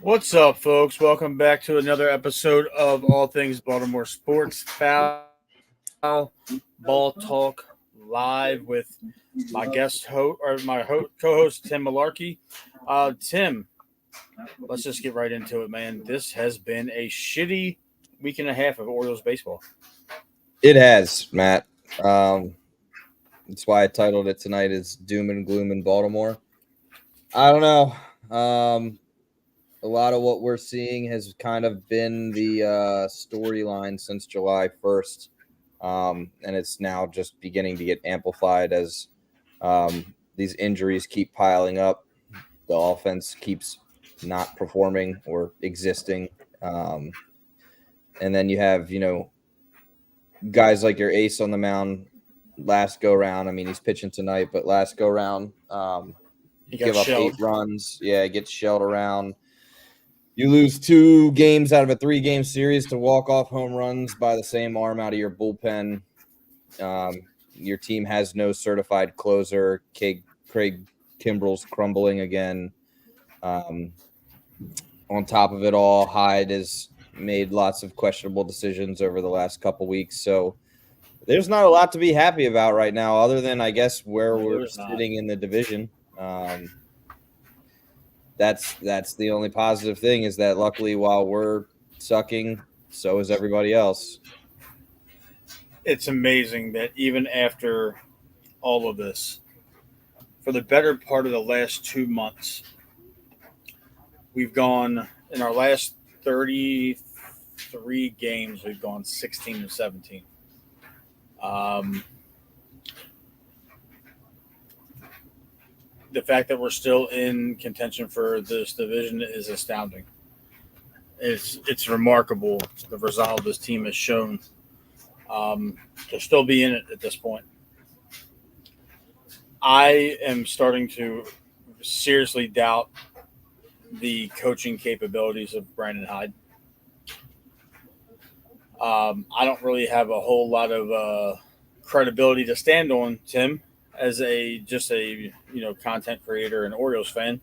What's up, folks? Welcome back to another episode of All Things Baltimore Sports Fowl Ball Talk live with my guest host or co-host Tim Malarkey. Tim, let's just get right into it, man. This has been a shitty week and a half of Orioles baseball. It has, Matt. Um, that's why I titled it tonight is Doom and Gloom in Baltimore. I don't know. A lot of what we're seeing has kind of been the storyline since July 1st. And it's now just beginning to get amplified as these injuries keep piling up. The offense keeps not performing or existing. And then you have, guys like your ace on the mound last go round. I mean, he's pitching tonight, but last go round, He give got up shelled. 8 runs. Yeah, gets shelled around. You lose 2 games out of a 3-game series to walk-off home runs by the same arm out of your bullpen. Your team has no certified closer. Craig Kimbrell's crumbling again. On top of it all, Hyde has made lots of questionable decisions over the last couple weeks. So there's not a lot to be happy about right now, other than, I guess, where we're sitting in the division. That's the only positive thing is that luckily while we're sucking, so is everybody else. It's amazing that even after all of this, for the better part of the last 2 months, we've gone in our last 33 games, we've gone 16-17. Um, the fact that we're still in contention for this division is astounding. It's remarkable the resolve this team has shown to still be in it at this point. I am starting to seriously doubt the coaching capabilities of Brandon Hyde. I don't really have a whole lot of credibility to stand on, Tim, as a content creator and Orioles fan.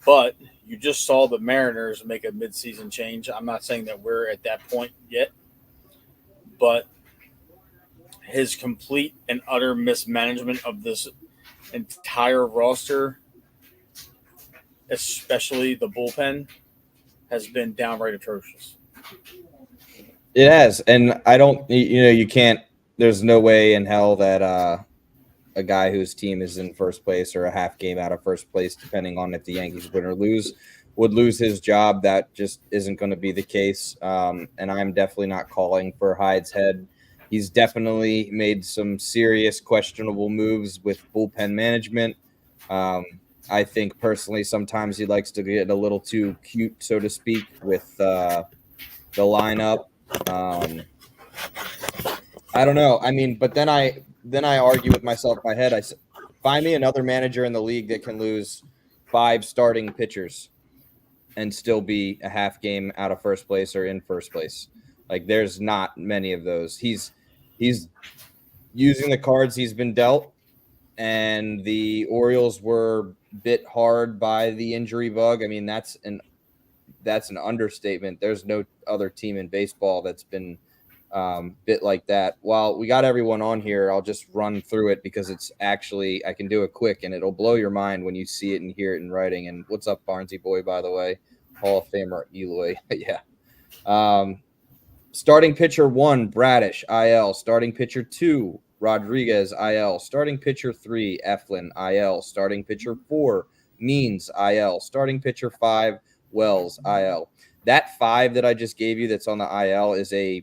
But you just saw the Mariners make a midseason change. I'm not saying that we're at that point yet, but his complete and utter mismanagement of this entire roster, especially the bullpen, has been downright atrocious. It has, and I don't, you can't. There's no way in hell that a guy whose team is in first place or a half game out of first place, depending on if the Yankees win or lose, would lose his job. That just isn't going to be the case. And I'm definitely not calling for Hyde's head. He's definitely made some serious questionable moves with bullpen management. I think personally, sometimes he likes to get a little too cute, so to speak, with the lineup. I don't know. I mean, but then I argue with myself in my head. I said, find me another manager in the league that can lose 5 starting pitchers and still be a half game out of first place or in first place. Like, there's not many of those. He's using the cards he's been dealt, and the Orioles were bit hard by the injury bug. I mean, that's an understatement. There's no other team in baseball that's been bit like that. While we got everyone on here, I'll just run through it because it's actually, I can do it quick and it'll blow your mind when you see it and hear it in writing. And what's up, Barnesy boy, by the way, Hall of Famer Eloy. Yeah. Starting pitcher 1, Bradish, IL. Starting pitcher 2, Rodriguez, IL. Starting pitcher 3, Eflin, IL. Starting pitcher 4, Means, IL. Starting pitcher 5, Wells, IL. That 5 that I just gave you that's on the IL is a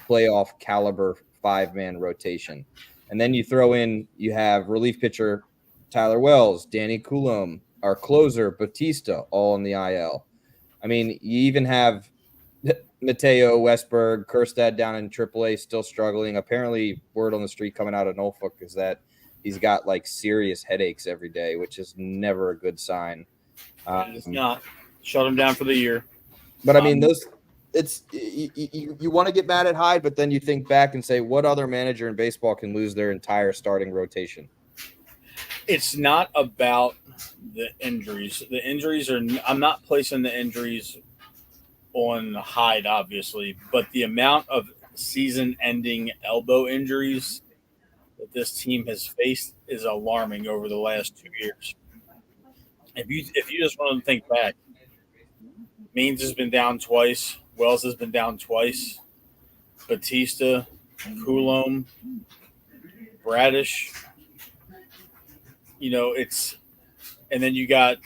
playoff caliber 5-man rotation. And then you throw in, you have relief pitcher Tyler Wells, Danny Coulomb, our closer Batista, all in the IL. I mean, you even have Mateo, Westberg, Kerstad down in AAA still struggling. Apparently, word on the street coming out of Norfolk is that he's got like serious headaches every day, which is never a good sign. It's not. Shut him down for the year. But I mean, you want to get mad at Hyde, but then you think back and say, what other manager in baseball can lose their entire starting rotation? It's not about the injuries. The injuries are. I'm not placing the injuries on Hyde, obviously, but the amount of season-ending elbow injuries that this team has faced is alarming over the last 2 years. If you just want to think back, Means has been down twice. Wells has been down twice. Batista, Coulomb, Bradish. It's and then you got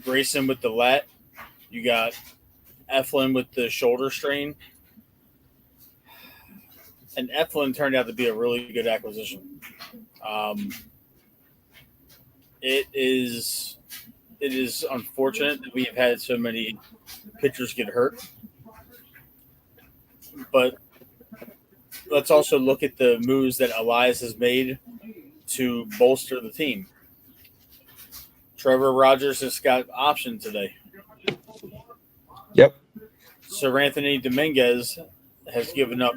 Grayson with the lat. You got Eflin with the shoulder strain. And Eflin turned out to be a really good acquisition. Um, it is unfortunate that we've had so many pitchers get hurt, but let's also look at the moves that Elias has made to bolster the team. Trevor Rogers has got optioned today. Yep. Sir Anthony Dominguez has given up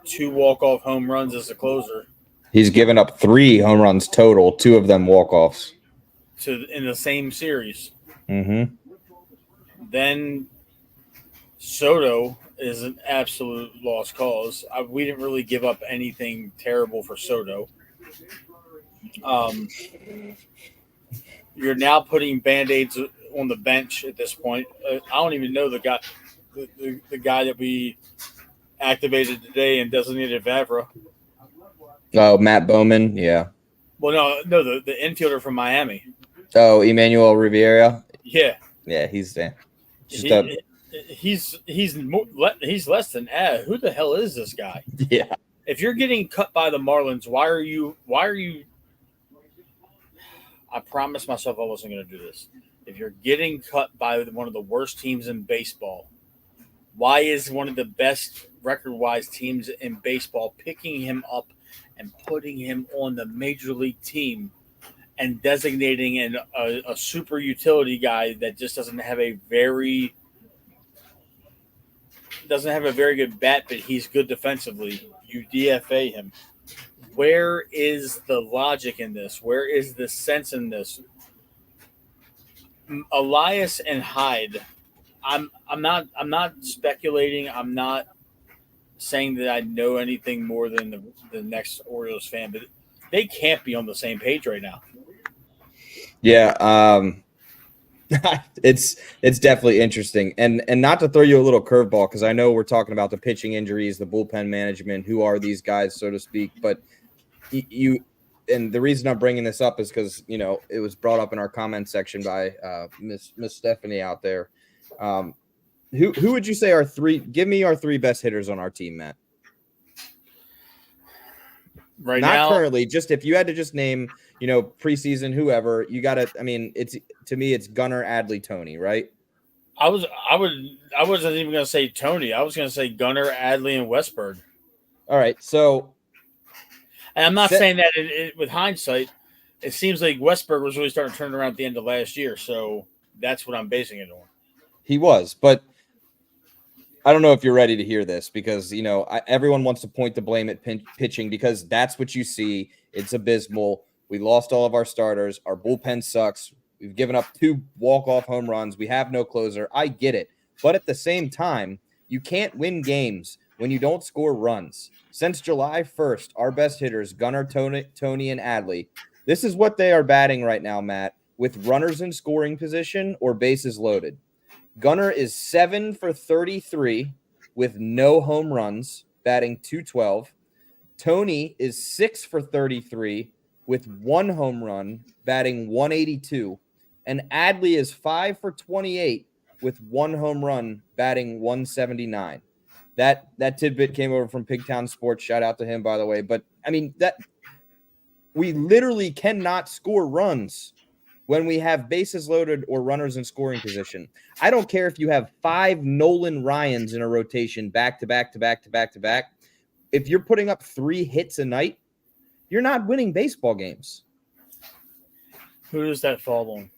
2 walk-off home runs as a closer. He's given up 3 home runs total, 2 of them walk-offs. In the same series. Mm-hmm. Then Soto is an absolute lost cause. We didn't really give up anything terrible for Soto. You're now putting Band-Aids on the bench at this point. I don't even know the guy, the guy that we activated today and designated Vavra. Oh, Matt Bowman, yeah. Well, no, the infielder from Miami. Oh, Emmanuel Rivera. Yeah, he's there. He's less than who the hell is this guy? Yeah. If you're getting cut by the Marlins, why are you? I promised myself I wasn't going to do this. If you're getting cut by one of the worst teams in baseball, why is one of the best record-wise teams in baseball picking him up and putting him on the major league team and designating a super utility guy that just doesn't have a very good bat, but he's good defensively? You DFA him. Where is the logic in this? Where is the sense in this? Elias and Hyde. I'm not speculating. I'm not saying that I know anything more than the next Orioles fan, but they can't be on the same page right now. Yeah, it's definitely interesting, and not to throw you a little curveball, because I know we're talking about the pitching injuries, the bullpen management, who are these guys, so to speak. But and the reason I'm bringing this up is because it was brought up in our comment section by Miss Stephanie out there. Who would you say are 3? Give me our 3 best hitters on our team, Matt. Right Not now, currently, just if you had to just name, preseason, whoever, you got to, I mean, to me, it's Gunnar, Adley, Tony, right? I wasn't even going to say Tony. I was going to say Gunnar, Adley, and Westberg. All right. So, and I'm not saying that with hindsight, it seems like Westberg was really starting to turn around at the end of last year. So that's what I'm basing it on. He was, but I don't know if you're ready to hear this, because, everyone wants to point the blame at pitching, because that's what you see. It's abysmal. We lost all of our starters. Our bullpen sucks. We've given up 2 walk-off home runs. We have no closer. I get it. But at the same time, you can't win games when you don't score runs. Since July 1st, our best hitters, Gunnar, Tony, and Adley, this is what they are batting right now, Matt, with runners in scoring position or bases loaded. Gunnar is 7 for 33 with no home runs, batting .212. Tony is 6 for 33 with 1 home run, batting .182. And Adley is 5 for 28 with 1 home run, batting .179. That tidbit came over from Pigtown Sports. Shout out to him, by the way. But, I mean, that we literally cannot score runs when we have bases loaded or runners in scoring position. I don't care if you have 5 Nolan Ryans in a rotation back to back to back to back to back. If you're putting up 3 hits a night, you're not winning baseball games. Who does that fall on?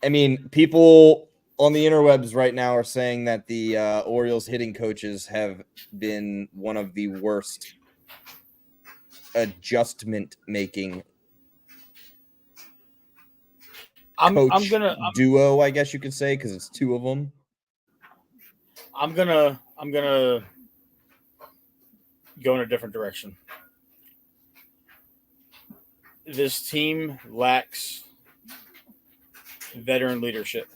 I mean, people on the interwebs right now are saying that the Orioles hitting coaches have been one of the worst adjustment making coach duo, I guess you could say, because it's two of them. I'm gonna go in a different direction. This team lacks veteran leadership.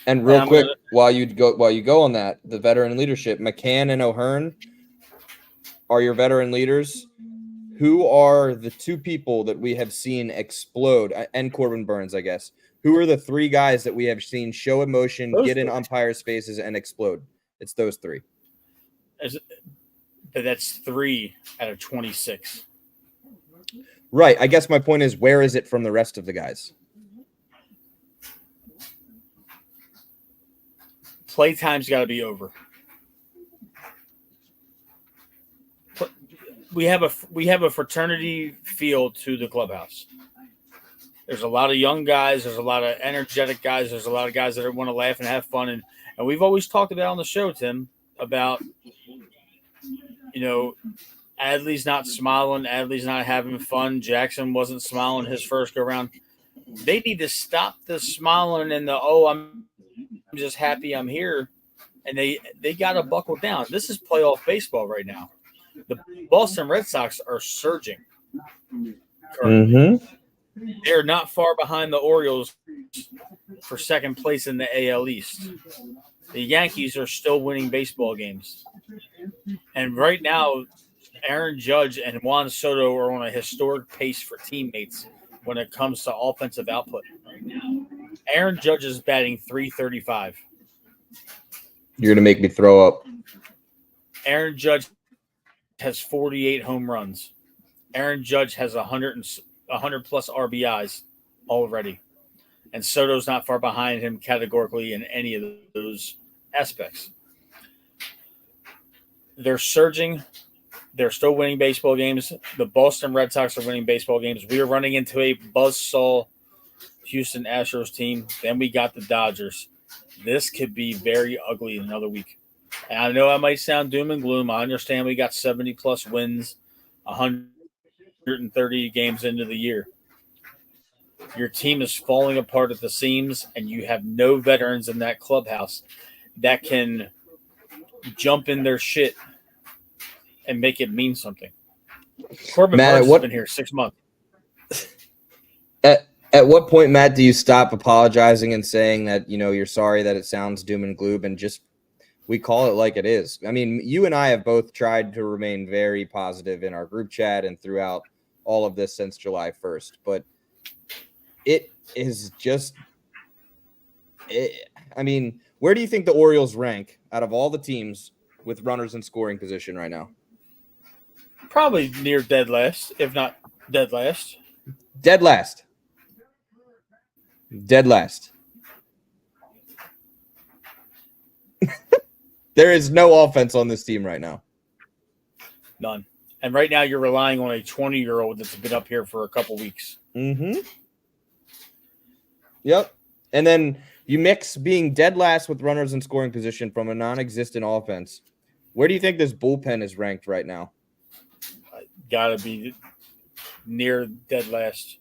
And real quick, while you go on that, the veteran leadership, McCann and O'Hearn are your veteran leaders. Who are the two people that we have seen explode, and Corbin Burns, I guess? Who are the three guys that we have seen show emotion, get in umpire spaces, and explode? It's those three. But that's 3 out of 26. Right. I guess my point is, where is it from the rest of the guys? Playtime's got to be over. We have a fraternity feel to the clubhouse. There's a lot of young guys. There's a lot of energetic guys. There's a lot of guys that want to laugh and have fun. And we've always talked about on the show, Tim, about, Adley's not smiling. Adley's not having fun. Jackson wasn't smiling his first go round. They need to stop the smiling and I'm just happy I'm here. And they got to buckle down. This is playoff baseball right now. The Boston Red Sox are surging. Mm-hmm. They're not far behind the Orioles for second place in the AL East. The Yankees are still winning baseball games. And right now, Aaron Judge and Juan Soto are on a historic pace for teammates when it comes to offensive output. Aaron Judge is batting .335. You're going to make me throw up. Aaron Judge has 48 home runs. Aaron Judge has 100 plus RBIs already. And Soto's not far behind him categorically in any of those aspects. They're surging. They're still winning baseball games. The Boston Red Sox are winning baseball games. We are running into a buzzsaw Houston Astros team. Then we got the Dodgers. This could be very ugly in another week. And I know I might sound doom and gloom. I understand we got 70-plus wins, 130 games into the year. Your team is falling apart at the seams, and you have no veterans in that clubhouse that can jump in their shit and make it mean something. Corbin Burns has been here 6 months. At what point, Matt, do you stop apologizing and saying that, you're sorry that it sounds doom and gloom and just we call it like it is? I mean, you and I have both tried to remain very positive in our group chat and throughout all of this since July 1st, but it is just where do you think the Orioles rank out of all the teams with runners in scoring position right now? Probably near dead last, if not dead last. Dead last. Dead last. There is no offense on this team right now. None. And right now you're relying on a 20-year-old that's been up here for a couple weeks. Mm-hmm. Yep. And then you mix being dead last with runners in scoring position from a non-existent offense. Where do you think this bullpen is ranked right now? Got to be near dead last.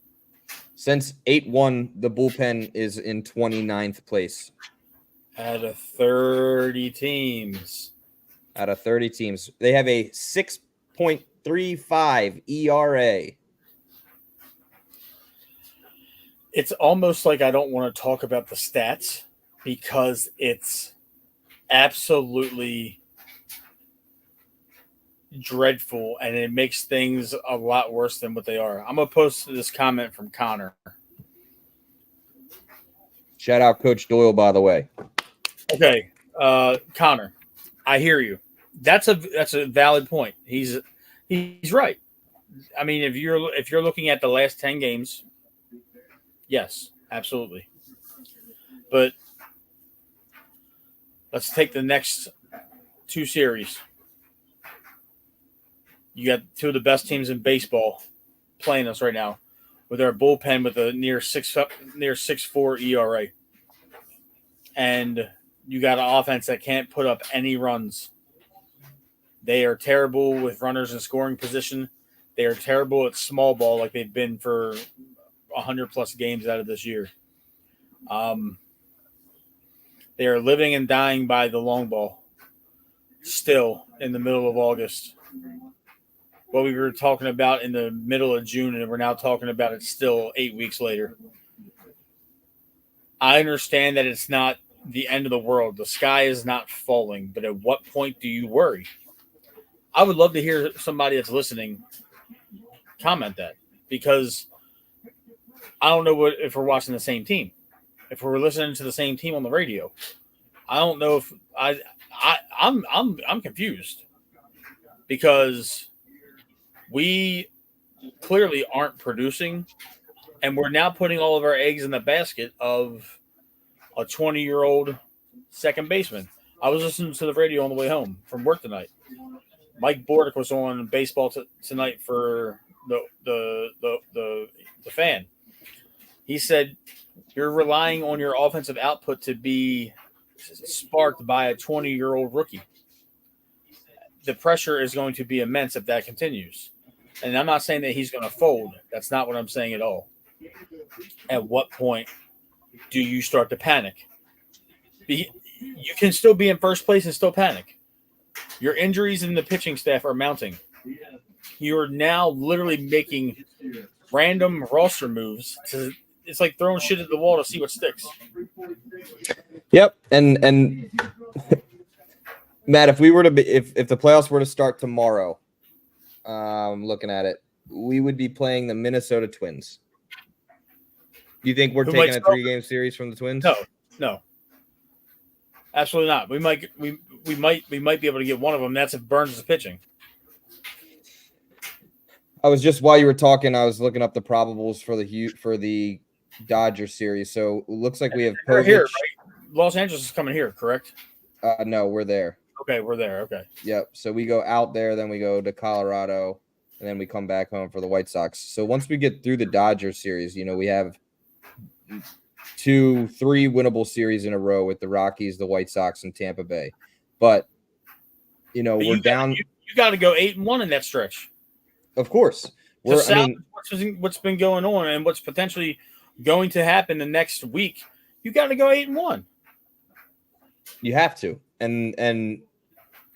Since 8-1, the bullpen is in 29th place. Out of 30 teams. Out of 30 teams. They have a 6.35 ERA. It's almost like I don't want to talk about the stats because it's absolutely dreadful and it makes things a lot worse than what they are. I'm going to post this comment from Connor. Shout out Coach Doyle, by the way. Okay, Connor, I hear you. That's a valid point. He's right. I mean, if you're looking at the last 10 games, yes, absolutely. But let's take the next 2 series. You got 2 of the best teams in baseball playing us right now with our bullpen with a near 6.4 ERA. and you got an offense that can't put up any runs. They are terrible with runners in scoring position. They are terrible at small ball, like they've been for 100+ games out of this year. They are living and dying by the long ball still in the middle of August. What we were talking about in the middle of June, and we're now talking about it still 8 weeks later. I understand that it's not the end of the world. The sky is not falling, but at what point do you worry? I would love to hear somebody that's listening comment that, because I don't know if we're watching the same team, if we're listening to the same team on the radio. I don't know if I'm confused, because we clearly aren't producing, and we're now putting all of our eggs in the basket of a 20-year-old second baseman. I was listening to the radio on the way home from work tonight. Mike Bordick was on baseball tonight for the fan. He said, you're relying on your offensive output to be sparked by a 20-year-old rookie. The pressure is going to be immense if that continues. And I'm not saying that he's going to fold. That's not what I'm saying at all. At what point do you start to panic? You can still be in first place and still panic. Your injuries in the pitching staff are mounting. You're now literally making random roster moves. It's like throwing shit at the wall to see what sticks. Yep, and Matt, if we were to be, if the playoffs were to start tomorrow, looking at it, we would be playing the Minnesota Twins. Do you think we're taking a 3-game series from the Twins? No, absolutely not. We might be able to get one of them. That's if Burns is pitching. I was just, while you were talking, I was looking up the probables for the Dodgers series. So it looks like we have Povich. Here, right? Los Angeles is coming here, correct? No, we're there. Okay, we're there. Okay. Yep. So we go out there, then we go to Colorado, and then we come back home for the White Sox. So once we get through the Dodgers series, we have 2-3 winnable series in a row with the Rockies, the White Sox, and Tampa Bay. But we're down. You got to go 8-1 in that stretch. Of course. What's been going on and what's potentially going to happen the next week, you got to go 8-1. You have to. And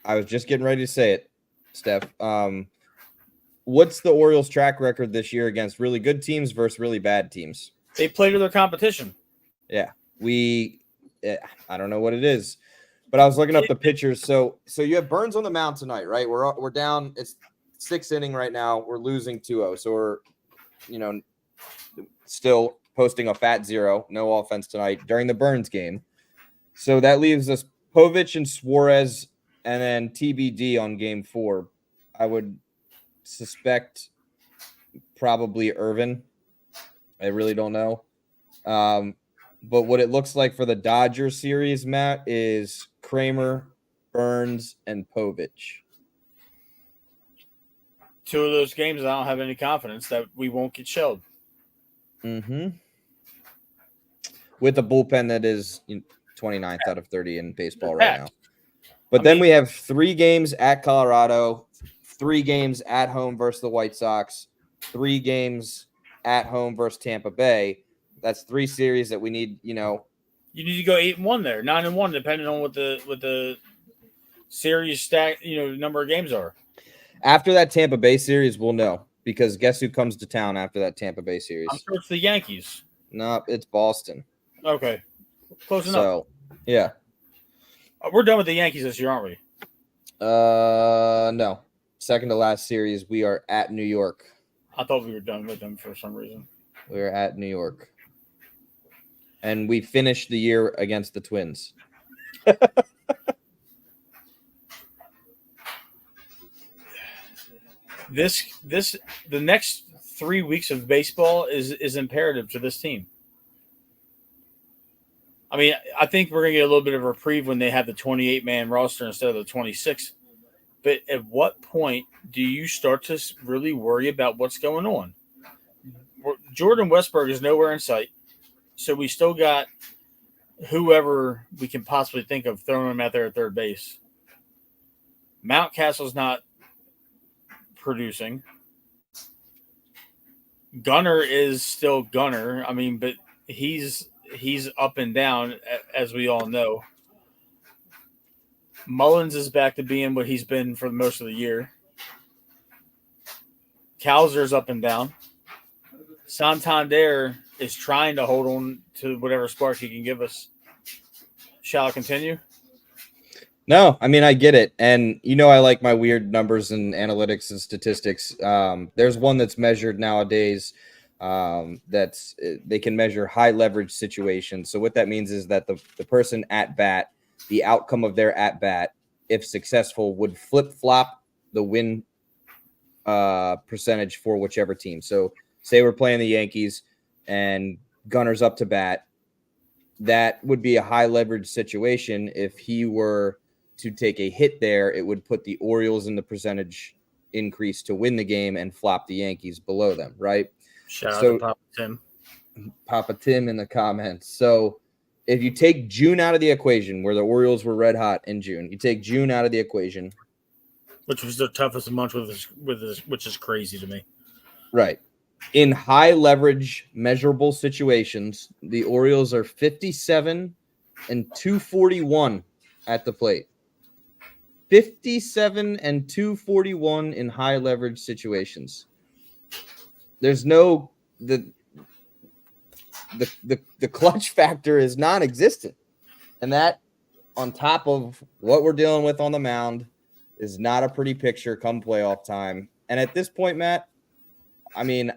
I was just getting ready to say it, Steph. What's the Orioles' track record this year against really good teams versus really bad teams? They play to their competition. Yeah. I don't know what it is, but I was looking up the pitchers. So you have Burns on the mound tonight, right? We're down. It's 6th inning right now. We're losing 2-0. So we're, still posting a fat 0. No offense tonight during the Burns game. So that leaves us Povich and Suarez, and then TBD on game 4. I would suspect probably Irvin. I really don't know. But what it looks like for the Dodgers series, Matt, is Kramer, Burns, and Povich. 2 of those games, I don't have any confidence that we won't get shelled. Mm-hmm. With a bullpen that is 29th out of 30 in baseball right now. But then we have 3 games at Colorado, 3 games at home versus the White Sox, 3 games at home versus Tampa Bay. That's 3 series that we need, You need to go 8-1 there, 9-1, depending on what the series stack, number of games are. After that Tampa Bay series, we'll know, because guess who comes to town after that Tampa Bay series? I'm sure it's the Yankees. No, it's Boston. Okay. Close enough. So, yeah. We're done with the Yankees this year, aren't we? No. Second to last series, we are at New York. I thought we were done with them for some reason. We are at New York. And we finished the year against the Twins. The next 3 weeks of baseball is imperative to this team. I mean, I think we're going to get a little bit of a reprieve when they have the 28-man roster instead of the 26. But at what point do you start to really worry about what's going on? Jordan Westburg is nowhere in sight. So we still got whoever we can possibly think of throwing him out there at third base. Mountcastle's not producing. Gunner is still Gunner. I mean, but he's up and down, as we all know. Mullins is back to being what he's been for most of the year. Kowser's up and down. Santander is trying to hold on to whatever spark he can give us. Shall I continue? No, I mean, I get it. And, I like my weird numbers and analytics and statistics. There's one that's measured nowadays they can measure high leverage situations. So what that means is that the person at bat, the outcome of their at bat, if successful, would flip flop the win percentage for whichever team. So say we're playing the Yankees and Gunner's up to bat. That would be a high leverage situation. If he were to take a hit there, it would put the Orioles in the percentage increase to win the game and flop the Yankees below them, right? Shout out to Papa Tim. Papa Tim in the comments. So if you take June out of the equation, where the Orioles were red hot in June, you take June out of the equation. Which was the toughest month which is crazy to me. Right. In high leverage measurable situations, the Orioles are 57 and 241 at the plate. 57 and 241 in high leverage situations. There's no the clutch factor is non-existent. And that, on top of what we're dealing with on the mound, is not a pretty picture come playoff time. And at this point, Matt, I mean,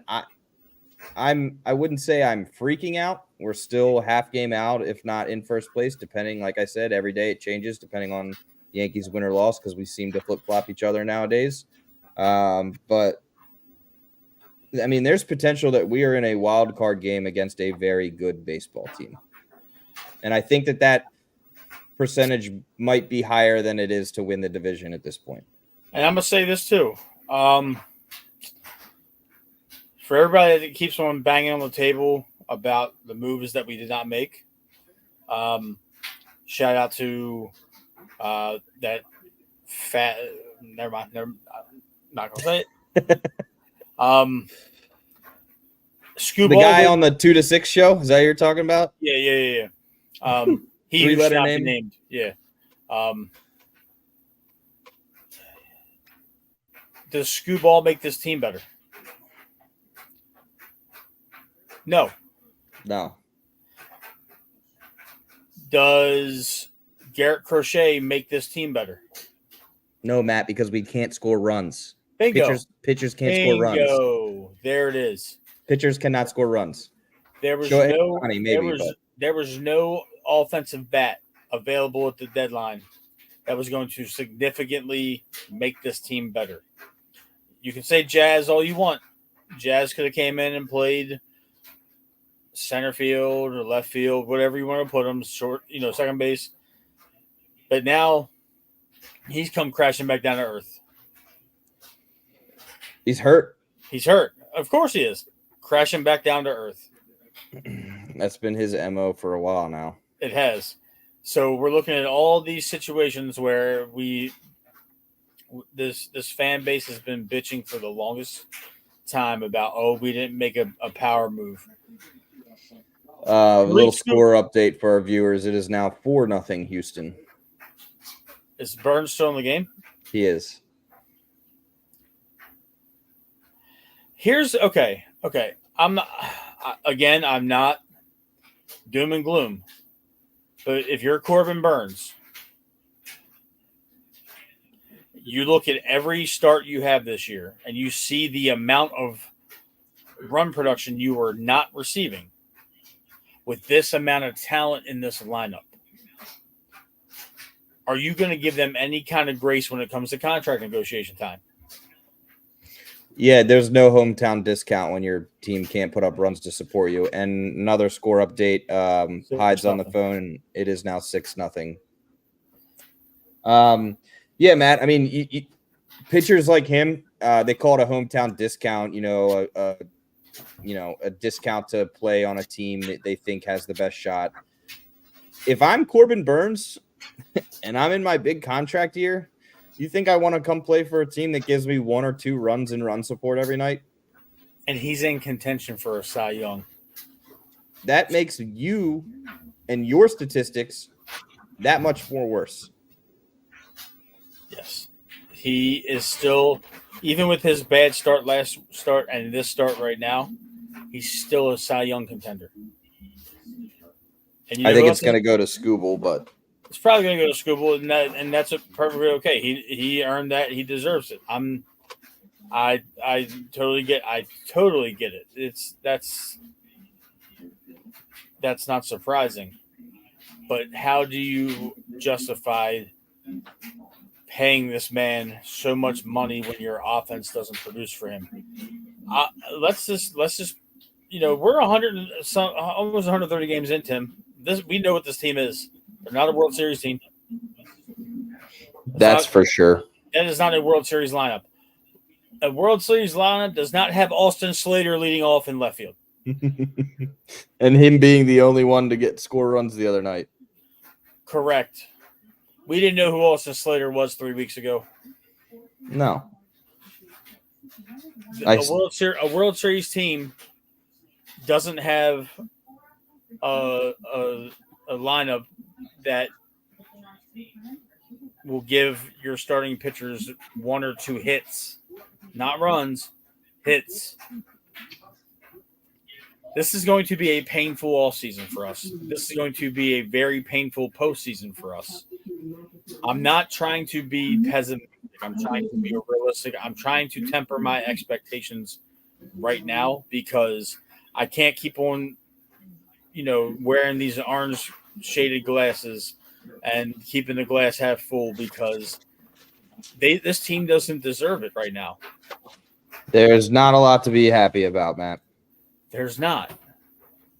I wouldn't say I'm freaking out. We're still half game out, if not in first place, depending, like I said, every day it changes depending on Yankees win or loss, because we seem to flip-flop each other nowadays. But I mean, there's potential that we are in a wild card game against a very good baseball team. And I think that percentage might be higher than it is to win the division at this point. And I'm going to say this too. For everybody that keeps on banging on the table about the moves that we did not make, shout out to that fat. Never mind. I'm not going to say it. The guy on the 2 to 6 show, is that what you're talking about? Yeah. He Three-letter name. Named. Yeah. Does Scooball make this team better? No. Does Garrett Crochet make this team better? No, Matt, because we can't score runs. Bingo. Pitchers can't score runs. Bingo. There it is. Pitchers cannot score runs. There was no offensive bat available at the deadline that was going to significantly make this team better. You can say Jazz all you want. Jazz could have came in and played center field or left field, whatever you want to put him, short, second base. But now he's come crashing back down to earth. He's hurt. Of course he is. Crashing back down to earth. That's been his MO for a while now. It has. So we're looking at all these situations where this fan base has been bitching for the longest time about, we didn't make a power move. A little score update for our viewers. It is now 4-0 Houston. Is Burns still in the game? He is. Okay. I'm not doom and gloom. But if you're Corbin Burns, you look at every start you have this year and you see the amount of run production you are not receiving with this amount of talent in this lineup. Are you going to give them any kind of grace when it comes to contract negotiation time? Yeah, there's no hometown discount when your team can't put up runs to support you. And another score update, Hyde's on the phone. It is now 6-0. Yeah, Matt, I mean, pitchers like him, they call it a hometown discount, a discount to play on a team that they think has the best shot. if I'm Corbin Burns and I'm in my big contract year, you think I want to come play for a team that gives me 1 or 2 runs and run support every night? And he's in contention for a Cy Young. That makes you and your statistics that much more worse. Yes. He is still, even with his bad last start and this start right now, he's still a Cy Young contender. And I think it's going to go to Skubal, but it's probably going to go to Skubal, and that's perfectly okay. He earned that. He deserves it. I totally get it. That's not surprising. But how do you justify paying this man so much money when your offense doesn't produce for him? Let's just we're almost 130 games in, Tim. We know what this team is. They're not a World Series team. That's for sure. That is not a World Series lineup. A World Series lineup does not have Austin Slater leading off in left field. And him being the only one to get score runs the other night. Correct. We didn't know who Austin Slater was 3 weeks ago. No. A World Series team doesn't have a lineup that will give your starting pitchers 1 or 2 hits, not runs, hits. This is going to be a painful offseason for us. This is going to be a very painful postseason for us. I'm not trying to be pessimistic. I'm trying to be realistic. I'm trying to temper my expectations right now because I can't keep on, wearing these orange shaded glasses and keeping the glass half full because this team doesn't deserve it right now. There's not a lot to be happy about, Matt. There's not.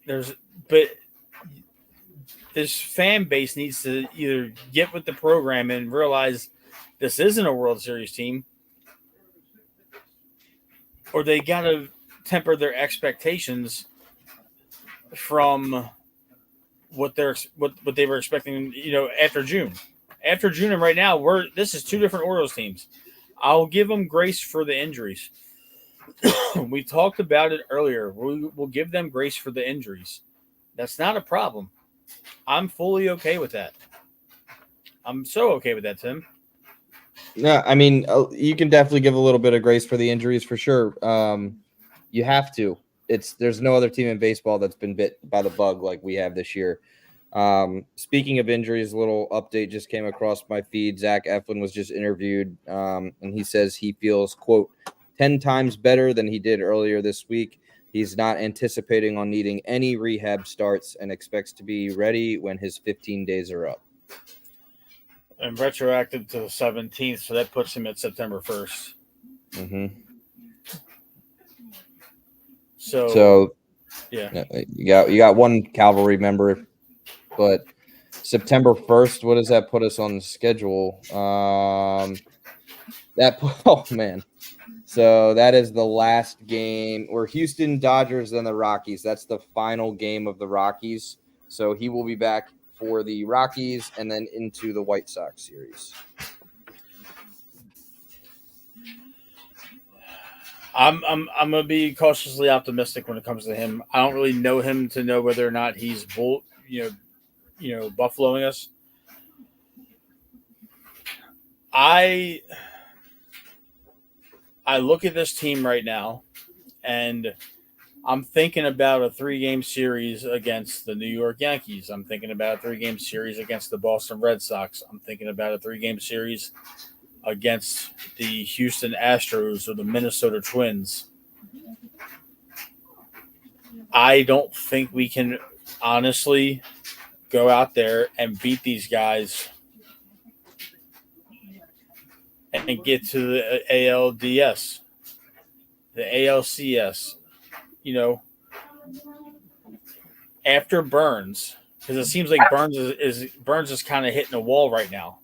But this fan base needs to either get with the program and realize this isn't a World Series team, or they got to temper their expectations from what they were expecting, after June. After June and right now, this is 2 different Orioles teams. I'll give them grace for the injuries. We talked about it earlier. We'll give them grace for the injuries. That's not a problem. I'm fully okay with that. I'm so okay with that, Tim. No, I mean, you can definitely give a little bit of grace for the injuries for sure. You have to. There's no other team in baseball that's been bit by the bug like we have this year. Speaking of injuries, a little update just came across my feed. Zach Eflin was just interviewed, and he says he feels, quote, 10 times better than he did earlier this week. He's not anticipating on needing any rehab starts and expects to be ready when his 15 days are up. And retroactive to the 17th, so that puts him at September 1st. Mm-hmm. So yeah, you got one Cavalry member, but September 1st, what does that put us on the schedule? So that is the last game. We're Houston Dodgers and the Rockies. That's the final game of the Rockies. So he will be back for the Rockies and then into the White Sox series. I'm gonna be cautiously optimistic when it comes to him. I don't really know him to know whether or not he's buffaloing us. I look at this team right now, and I'm thinking about a 3-game series against the New York Yankees. I'm thinking about a 3-game series against the Boston Red Sox. I'm thinking about a 3-game series against the Houston Astros or the Minnesota Twins. I don't think we can honestly go out there and beat these guys and get to the ALDS, the ALCS, after Burns, because it seems like Burns is kind of hitting a wall right now.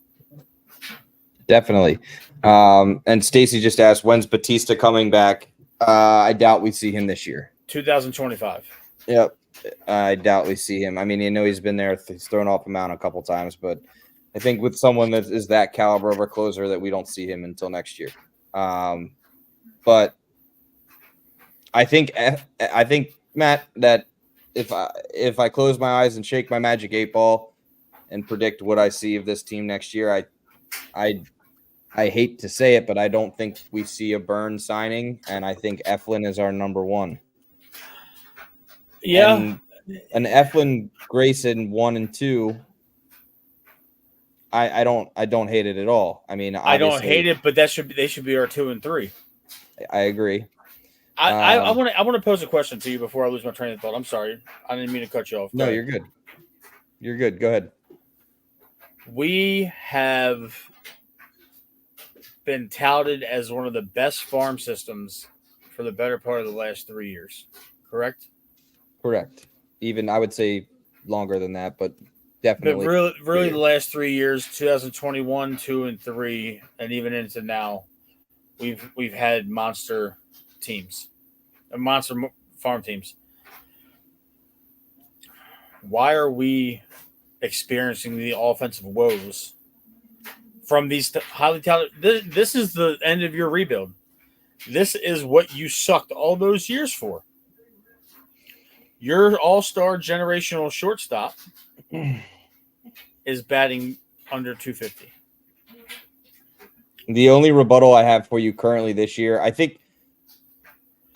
Definitely. And Stacy just asked, when's Batista coming back? I doubt we see him this year. 2025. Yep. I doubtly see him. I mean, he's been there. He's thrown off the mound a couple times, but I think with someone that is that caliber of a closer, that we don't see him until next year. But I think Matt, that if I close my eyes and shake my magic 8 ball and predict what I see of this team next year, I hate to say it, but I don't think we see a Burn signing, and I think Eflin is our number one. Yeah, and an Eflin Grayson 1 and 2. I don't hate it at all. I mean, I don't hate it, but they should be our 2 and 3. I agree. I want to pose a question to you before I lose my train of thought. I'm sorry, I didn't mean to cut you off. No, you're good. You're good. Go ahead. We have been touted as one of the best farm systems for the better part of the last 3 years. Correct. Even I would say longer than that, but definitely. But really, the last 3 years, 2021, 2 and 3, and even into now, we've had monster teams, monster farm teams. Why are we experiencing the offensive woes from these highly talented? This is the end of your rebuild. This is what you sucked all those years for. Your all-star generational shortstop is batting under 250. The only rebuttal I have for you currently this year, I think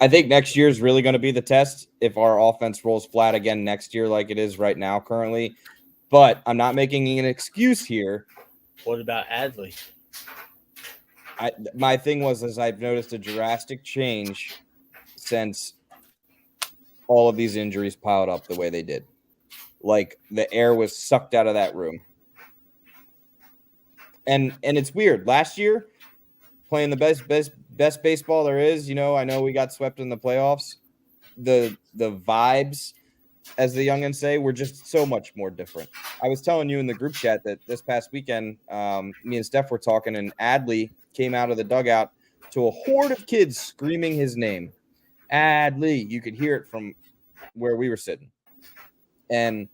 next year is really going to be the test if our offense rolls flat again next year like it is right now currently. But I'm not making an excuse here. What about Adley? My thing was I've noticed a drastic change since all of these injuries piled up the way they did. Like the air was sucked out of that room. And it's weird. Last year, playing the best baseball there is, I know we got swept in the playoffs. The vibes, as the youngins say, were just so much more different. I was telling you in the group chat that this past weekend, me and Steph were talking, and Adley came out of the dugout to a horde of kids screaming his name. Adley, you could hear it from where we were sitting. And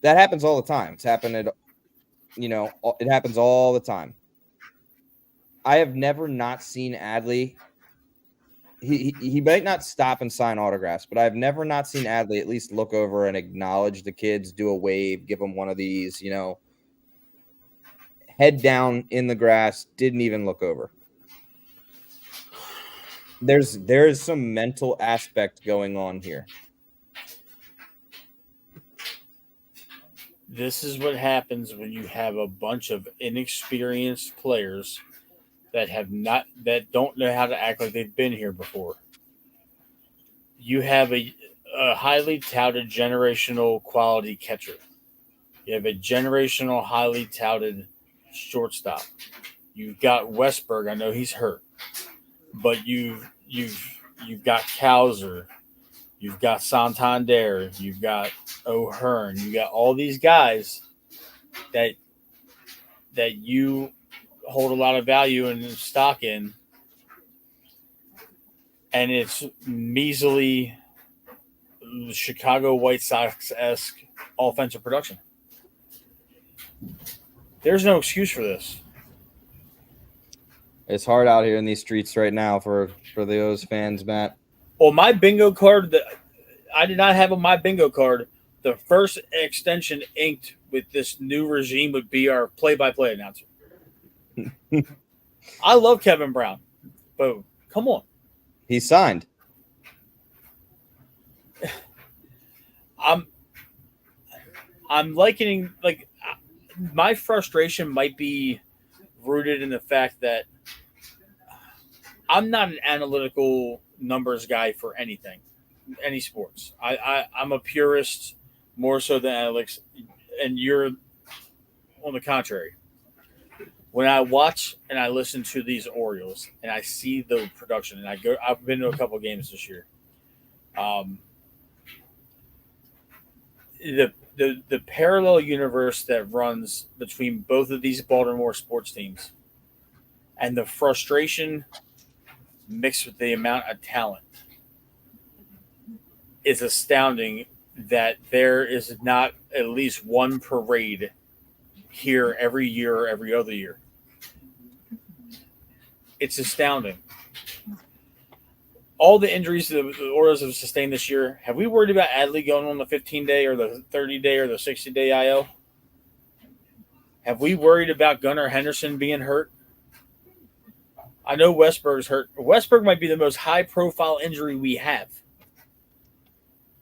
that happens all the time. It's happened it happens all the time. I have never not seen Adley. He might not stop and sign autographs, but I've never not seen Adley at least look over and acknowledge the kids, do a wave, give them one of these, head down in the grass, didn't even look over. There is some mental aspect going on here. This is what happens when you have a bunch of inexperienced players that don't know how to act like they've been here before. You have a highly touted generational quality catcher. You have a generational highly touted shortstop. You've got Westberg. I know he's hurt, but you've got Cowser. You've got Santander. You've got O'Hearn. You got all these guys that you hold a lot of value and stock in, and it's measly Chicago White Sox-esque offensive production. There's no excuse for this. It's hard out here in these streets right now for the O's fans, Matt. Well, my bingo card that I did not have on my bingo card, the first extension inked with this new regime would be our play-by-play announcer. I love Kevin Brown, but come on. He signed. I'm likening, like, my frustration might be rooted in the fact that I'm not an analytical numbers guy for anything, any sports. I'm a purist more so than analytics, and you're on the contrary. When I watch and I listen to these Orioles and I see the production, and I've been to a couple games this year. The parallel universe that runs between both of these Baltimore sports teams and the frustration mixed with the amount of talent is astounding that there is not at least one parade here every year or every other year. It's astounding. All the injuries the Orioles have sustained this year, have we worried about Adley going on the 15-day or the 30-day or the 60-day IL? Have we worried about Gunnar Henderson being hurt? I know Westberg's hurt. Westberg might be the most high-profile injury we have.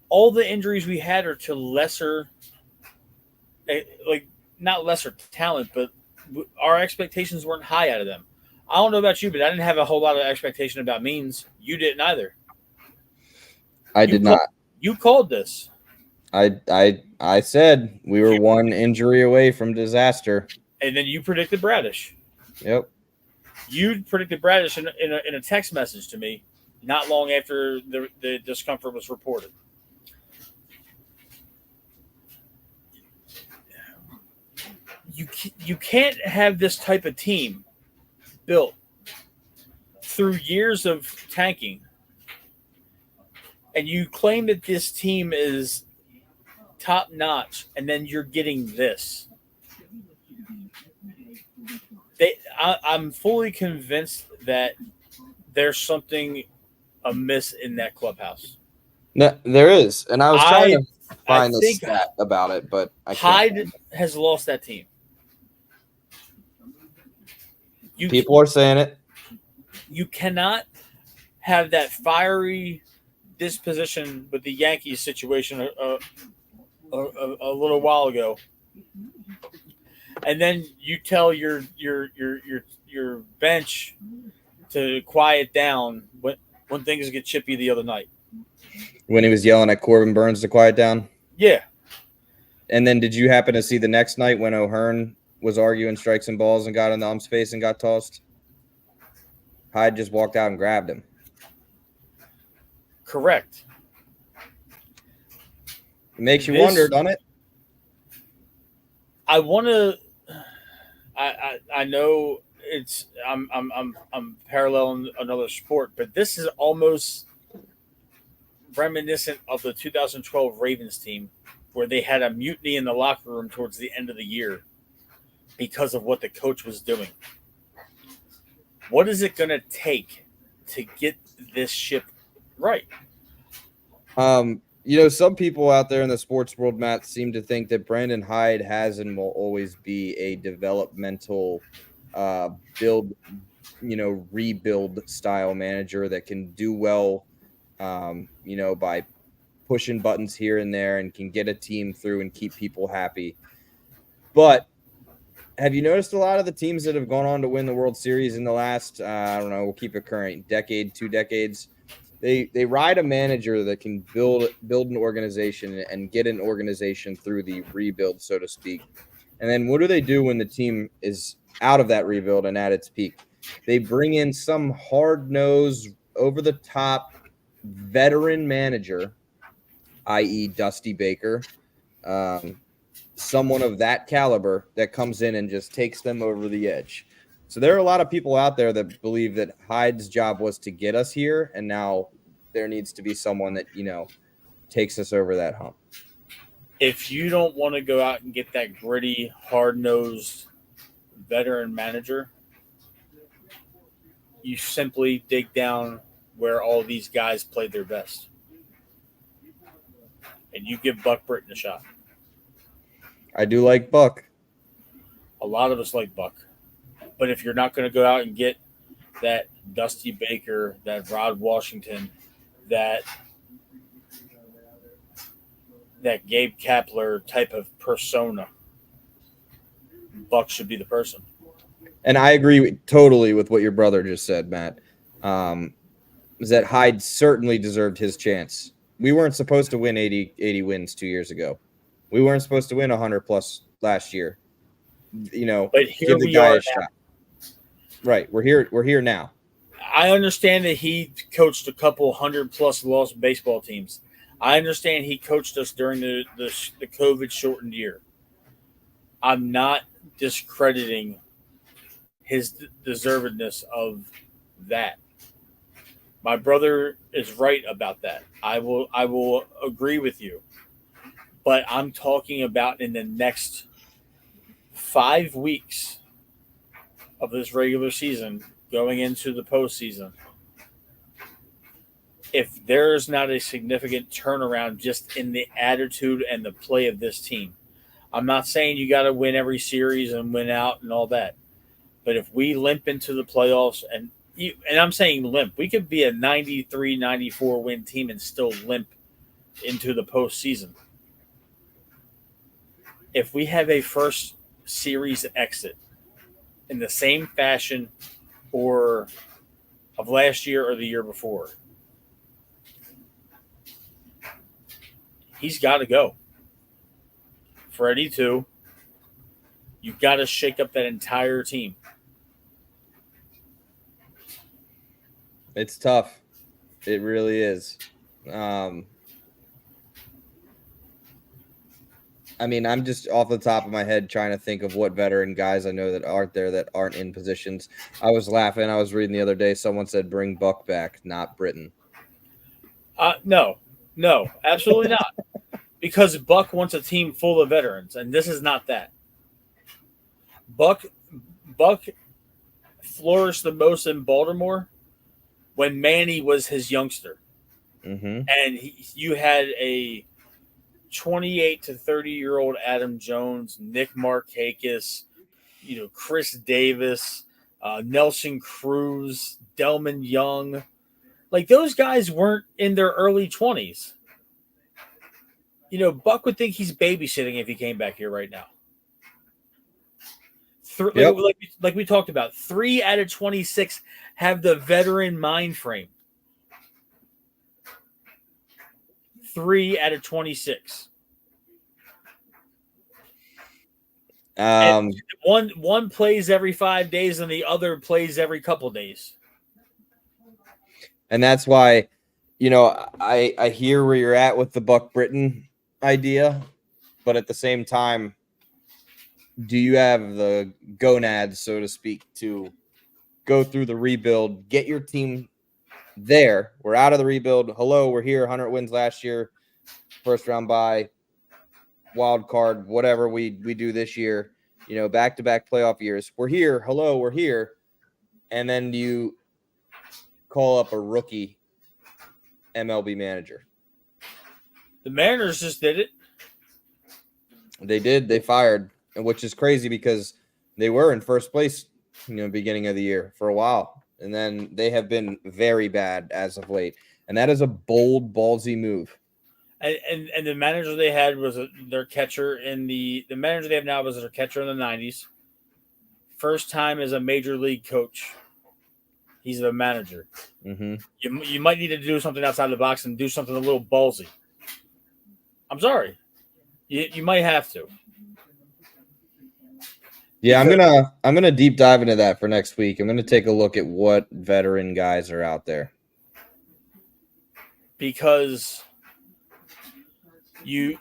All the injuries we had are to lesser, like not lesser talent, but our expectations weren't high out of them. I don't know about you, but I didn't have a whole lot of expectation about Means. You didn't either. I did not. You called this. I said we were one injury away from disaster. And then you predicted Bradish. Yep. You predicted Bradish in a text message to me not long after the discomfort was reported. You can't have this type of team built through years of tanking, and you claim that this team is top notch, and then you're getting this. I'm fully convinced that there's something amiss in that clubhouse. No, there is, and I was trying to find the stat about it, but I can't. Hyde has lost that team. People are saying it. You cannot have that fiery disposition with the Yankees situation a little while ago, and then you tell your bench to quiet down when things get chippy the other night. When he was yelling at Corbin Burns to quiet down? Yeah. And then did you happen to see the next night when O'Hearn was arguing strikes and balls and got in the ump's face and got tossed? Hyde just walked out and grabbed him. Correct. It makes you wonder, doesn't it? I want to. I know it's. I'm paralleling another sport, but this is almost reminiscent of the 2012 Ravens team, where they had a mutiny in the locker room towards the end of the year because of what the coach was doing. What is it going to take to get this ship right? Some people out there in the sports world, Matt, seem to think that Brandon Hyde has and will always be a developmental rebuild style manager that can do well, by pushing buttons here and there and can get a team through and keep people happy. But have you noticed a lot of the teams that have gone on to win the World Series in the last, we'll keep it current, decade, 2 decades? They ride a manager that can build an organization and get an organization through the rebuild, so to speak. And then what do they do when the team is out of that rebuild and at its peak? They bring in some hard-nosed, over-the-top veteran manager, i.e. Dusty Baker, someone of that caliber that comes in and just takes them over the edge. So there are a lot of people out there that believe that Hyde's job was to get us here, and now there needs to be someone that, takes us over that hump. If you don't want to go out and get that gritty, hard-nosed veteran manager, you simply dig down where all these guys played their best. And you give Buck Britton a shot. I do like Buck. A lot of us like Buck. But if you're not going to go out and get that Dusty Baker, that Rod Washington, that Gabe Kapler type of persona, Buck should be the person. And I agree totally with what your brother just said, Matt. Is that Hyde certainly deserved his chance. We weren't supposed to win 80 wins 2 years ago. We weren't supposed to win 100+ last year. But here give the we guy are a shot. Right. We're here now. I understand that he coached a couple 100+ lost baseball teams. I understand he coached us during the COVID shortened year. I'm not discrediting his deservedness of that. My brother is right about that. I will agree with you. But I'm talking about in the next 5 weeks of this regular season going into the postseason. If there's not a significant turnaround just in the attitude and the play of this team, I'm not saying you got to win every series and win out and all that. But if we limp into the playoffs, and I'm saying limp, we could be a 93, 94 win team and still limp into the postseason. If we have a first series exit in the same fashion or of last year or the year before, he's got to go. Freddie, too. You've got to shake up that entire team. It's tough. It really is. I mean, I'm just off the top of my head trying to think of what veteran guys I know that aren't there that aren't in positions. I was laughing. I was reading the other day. Someone said bring Buck back, not Britton. No, absolutely not. Because Buck wants a team full of veterans, and this is not that. Buck flourished the most in Baltimore when Manny was his youngster. Mm-hmm. And you had a 28 to 30-year-old Adam Jones, Nick Markakis, Chris Davis, Nelson Cruz, Delman Young. Like, those guys weren't in their early 20s. Buck would think he's babysitting if he came back here right now. Yep. Like we talked about, 3 out of 26 have the veteran mind frame. 3 out of 26. One plays every 5 days and the other plays every couple days. And that's why, I hear where you're at with the Buck Britton idea, but at the same time, do you have the gonads, so to speak, to go through the rebuild, get your team there? We're out of the rebuild. Hello, we're here. 100 wins last year, first round bye, wild card, whatever we do this year, back-to-back playoff years. We're here. Hello, we're here. And then you call up a rookie MLB manager. The Mariners just did it. They did. They fired, which is crazy because they were in first place, beginning of the year for a while. And then they have been very bad as of late. And that is a bold, ballsy move. And the manager they had was their catcher in the manager they have now was their catcher in the 90s. First time as a major league coach. He's the manager. Mm-hmm. You might need to do something outside the box and do something a little ballsy. I'm sorry. You might have to. Yeah, I'm gonna deep dive into that for next week. I'm gonna take a look at what veteran guys are out there. Because you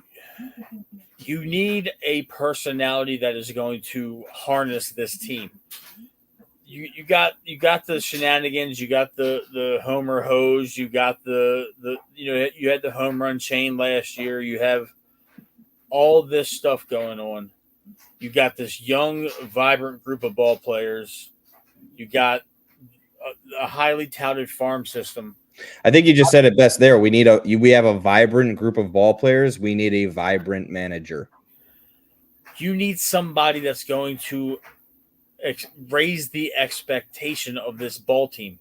need a personality that is going to harness this team. You got the shenanigans, you got the homer hose, you got the you had the home run chain last year, you have all this stuff going on. You got this young, vibrant group of ball players. You got a highly touted farm system. I think you just said it best there. We have a vibrant group of ball players. We need a vibrant manager. You need somebody that's going to raise the expectation of this ball team.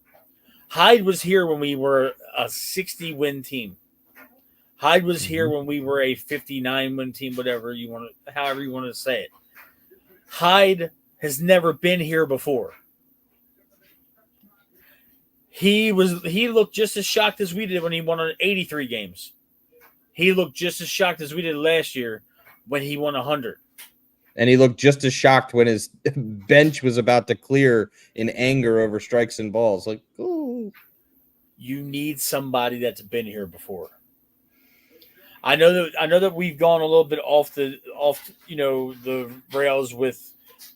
Hyde was here when we were a 60-win team. Hyde was here when we were a 59-win team, however you want to say it. Hyde has never been here before. He looked just as shocked as we did when he won 83 games. He looked just as shocked as we did last year when he won 100. And he looked just as shocked when his bench was about to clear in anger over strikes and balls. Like, ooh. You need somebody that's been here before. I know that we've gone a little bit off the rails with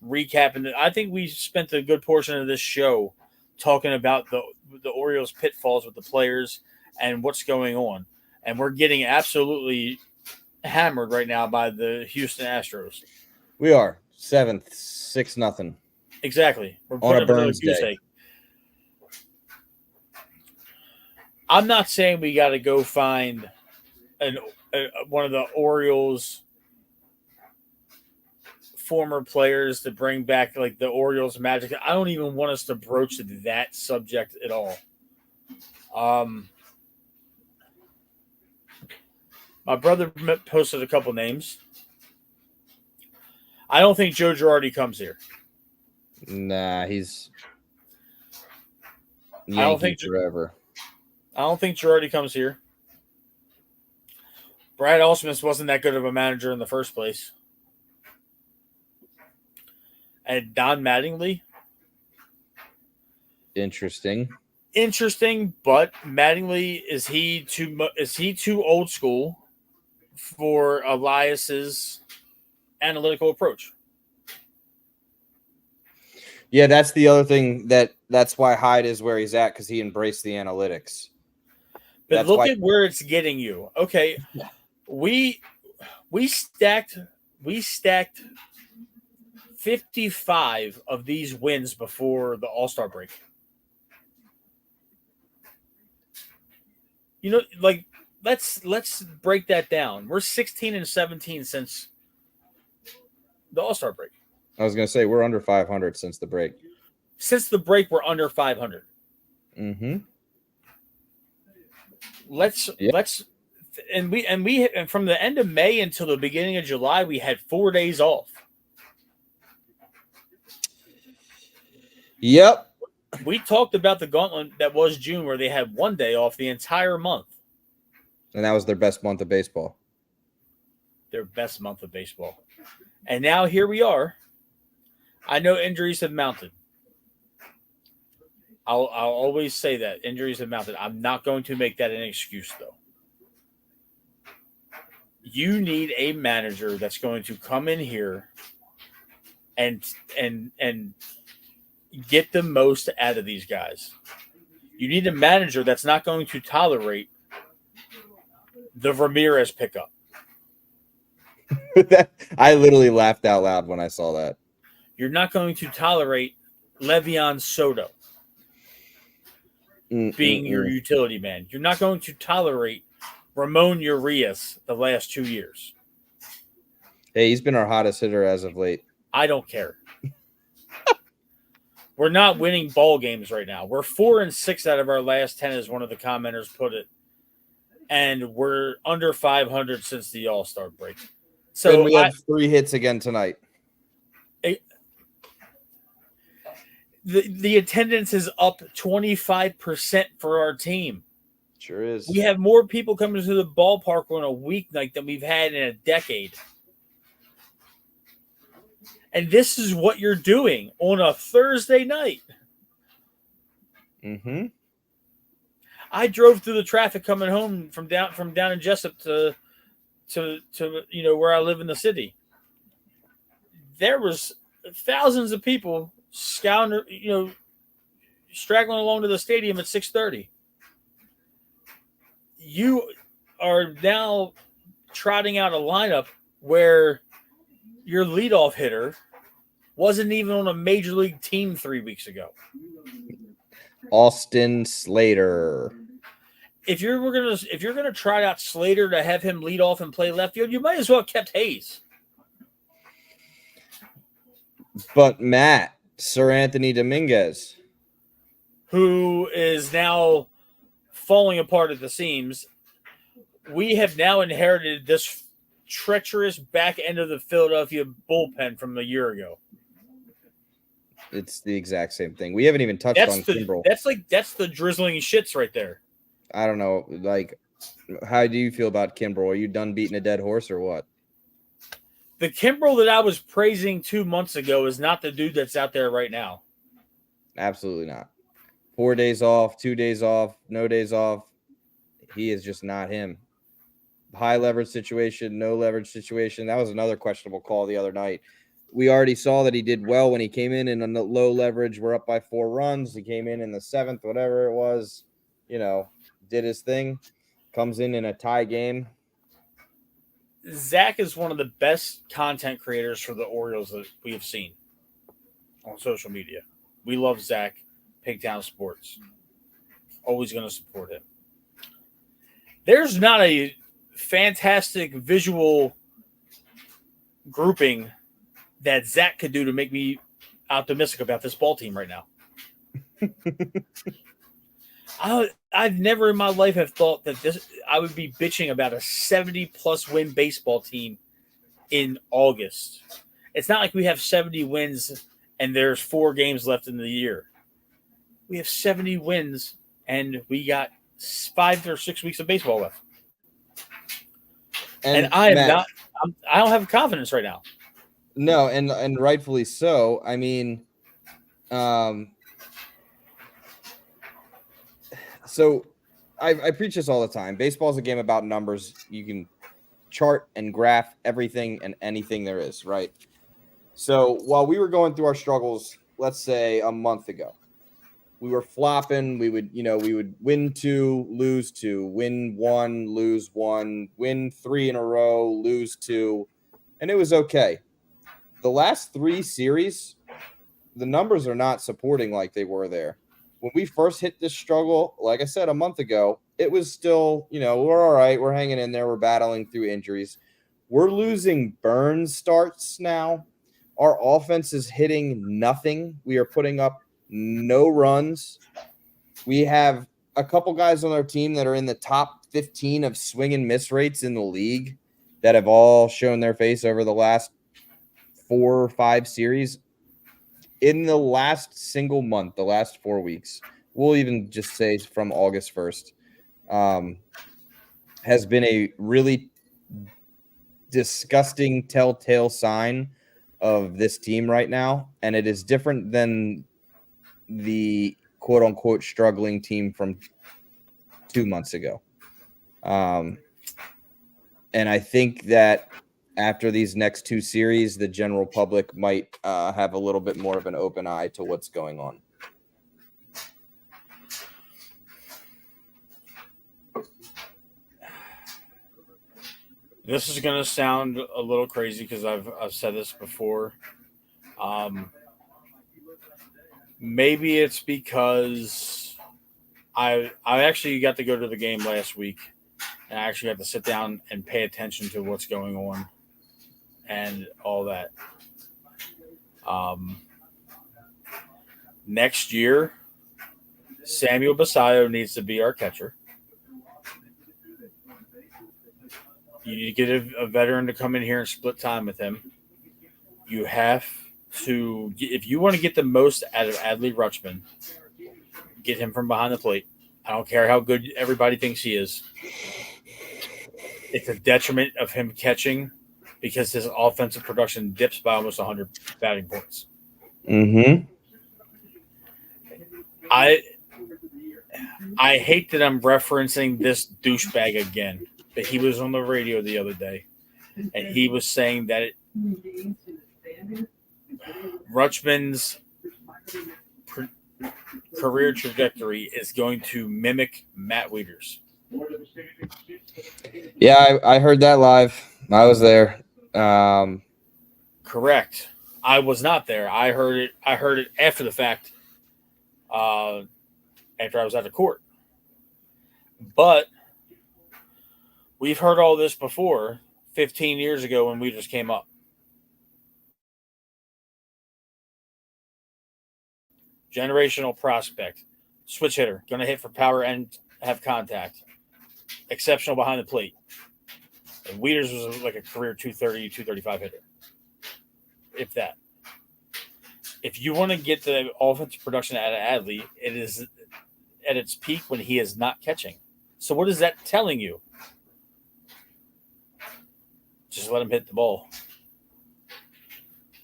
recapping. I think we spent a good portion of this show talking about the Orioles pitfalls with the players and what's going on. And we're getting absolutely hammered right now by the Houston Astros. We are 7th, 6-0 Exactly. We're on putting a up another Burns goose day. egg. I'm not saying we got to go find one of the Orioles former players to bring back like the Orioles magic. I don't even want us to broach that subject at all. My brother posted a couple names. I don't think Joe Girardi comes here. Nah, he's I don't think forever. I don't think Girardi comes here. Brad Ausmus wasn't that good of a manager in the first place. And Don Mattingly. Interesting, but Mattingly is he too old school for Elias's analytical approach? Yeah, that's the other thing that's why Hyde is where he's at, because he embraced the analytics. But look at where it's getting you. Okay, we stacked 55 of these wins before the All-Star break. You know, like let's break that down. We're 16-17 since the All-Star break. I was going to say we're under 500 since the break. Since the break, we're under 500. Mm-hmm. And from the end of May until the beginning of July, we had 4 days off. Yep. We talked about the gauntlet that was June, where they had 1 day off the entire month. And that was their best month of baseball. Their best month of baseball. And now here we are. I know injuries have mounted. I'll always say that. Injuries have mounted. I'm not going to make that an excuse, though. You need a manager that's going to come in here and get the most out of these guys. You need a manager that's not going to tolerate the Ramirez pickup. I literally laughed out loud when I saw that. You're not going to tolerate Le'Veon Soto being your utility man. You're not going to tolerate Ramon Urias the last 2 years. Hey, he's been our hottest hitter as of late. I don't care. We're not winning ball games right now. We're 4-6 out of our last 10, as one of the commenters put it. And we're under 500 since the All-Star break. So and we have 3 hits again tonight. The attendance is up 25% for our team. Sure is. We have more people coming to the ballpark on a weeknight than we've had in a decade. And this is what you're doing on a Thursday night. Mm-hmm. I drove through the traffic coming home from down in Jessup to where I live in the city. There was thousands of people straggling along to the stadium at 6:30. You are now trotting out a lineup where your leadoff hitter wasn't even on a major league team 3 weeks ago. Austin Slater. If you're gonna try out Slater to have him lead off and play left field, you might as well have kept Hayes. But Matt, Sir Anthony Dominguez, who is now falling apart at the seams, we have now inherited this treacherous back end of the Philadelphia bullpen from a year ago. It's the exact same thing. We haven't even touched on Kimbrel. That's the drizzling shits right there. I don't know. Like, how do you feel about Kimbrel? Are you done beating a dead horse or what? The Kimbrel that I was praising 2 months ago is not the dude that's out there right now. Absolutely not. 4 days off, 2 days off, no days off. He is just not him. High leverage situation, no leverage situation. That was another questionable call the other night. We already saw that he did well when he came in a low leverage. We're up by 4 runs. He came in the 7th, whatever it was, did his thing. Comes in a tie game. Zach is one of the best content creators for the Orioles that we have seen on social media. We love Zach, Pigtown Sports. Always going to support him. There's not a fantastic visual grouping that Zach could do to make me optimistic about this ball team right now. I've never in my life have thought that I would be bitching about a 70-plus win baseball team in August. It's not like we have 70 wins and there's 4 games left in the year. We have 70 wins and we got 5 or 6 weeks of baseball left. And I am Matt, I don't have confidence right now. No, and rightfully so. I mean, so I preach this all the time. Baseball is a game about numbers. You can chart and graph everything and anything there is, right? So while we were going through our struggles, let's say a month ago, we were flopping. We would win 2, lose 2, win 1, lose 1, win 3 in a row, lose 2, and it was okay. The last 3 series, the numbers are not supporting like they were there. When we first hit this struggle, like I said a month ago, it was still, we're all right. We're hanging in there. We're battling through injuries. We're losing burn starts now. Our offense is hitting nothing. We are putting up no runs. We have a couple guys on our team that are in the top 15 of swing and miss rates in the league that have all shown their face over the last 4 or 5 series. In the last single month, the last 4 weeks, we'll even just say from August 1st, has been a really disgusting telltale sign of this team right now. And it is different than the quote unquote struggling team from 2 months ago. And I think that after these next 2 series, the general public might have a little bit more of an open eye to what's going on. This is going to sound a little crazy because I've said this before. Maybe it's because I actually got to go to the game last week, and I actually got to sit down and pay attention to what's going on and all that. Next year, Samuel Basayo needs to be our catcher. You need to get a veteran to come in here and split time with him. You have to, if you want to get the most out of Adley Rutschman, get him from behind the plate. I don't care how good everybody thinks he is. It's a detriment of him catching because his offensive production dips by almost 100 batting points. Mm-hmm. I hate that I'm referencing this douchebag again, but he was on the radio the other day, and he was saying that Rutschman's career trajectory is going to mimic Matt Wieters. Yeah, I heard that live. I was there. Correct. I was not there. I heard it after the fact. After I was at the court. But we've heard all this before 15 years ago when we just came up. Generational prospect. Switch hitter. Going to hit for power and have contact. Exceptional behind the plate. And Wieters was like a career 230, 235 hitter. If that. If you want to get the offensive production out of Adley, it is at its peak when he is not catching. So what is that telling you? Just let him hit the ball.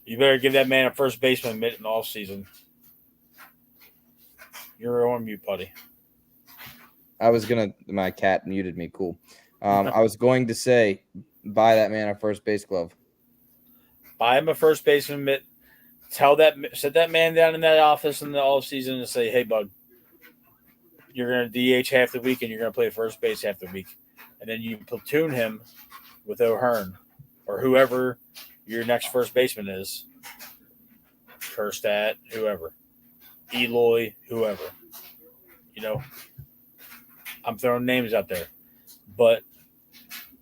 You better give that man a first baseman mitt in the offseason. You're on mute, buddy. My cat muted me. Cool. I was going to say, buy that man a first base glove. Buy him a first baseman mitt. Sit that man down in that office in the offseason and say, hey, bud, you're going to DH half the week and you're going to play first base half the week. And then you platoon him with O'Hearn or whoever your next first baseman is, Kerstad, whoever, Eloy, whoever. I'm throwing names out there. But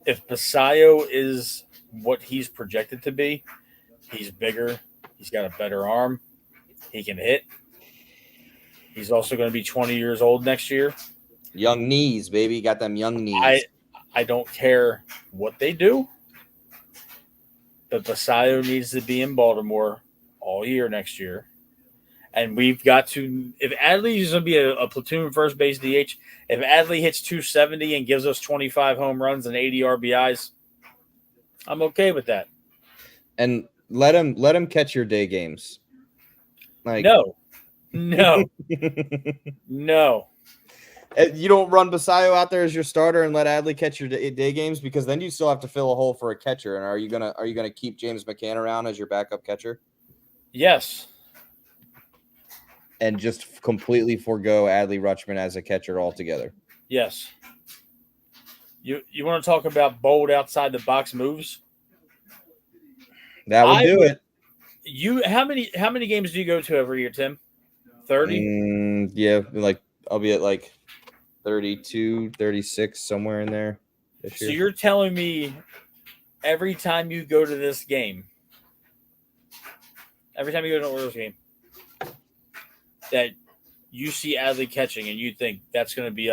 if Basayo is what he's projected to be, he's bigger. He's got a better arm. He can hit. He's also going to be 20 years old next year. Young knees, baby. Got them young knees. I don't care what they do, but Basayo needs to be in Baltimore all year next year. And we've got to – if Adley is going to be a platoon first base DH, if Adley hits 270 and gives us 25 home runs and 80 RBIs, I'm okay with that. And let him catch your day games. No. No. You don't run Basayo out there as your starter and let Adley catch your day games, because then you still have to fill a hole for a catcher. And are you gonna keep James McCann around as your backup catcher? Yes. And just completely forego Adley Rutschman as a catcher altogether. Yes. You want to talk about bold outside the box moves? That would do it. How many games do you go to every year, Tim? 30? Yeah, I'll be at 32, 36, somewhere in there this year. So you're telling me every time you go to this game, every time you go to an Orioles game, that you see Adley catching and you think that's going to be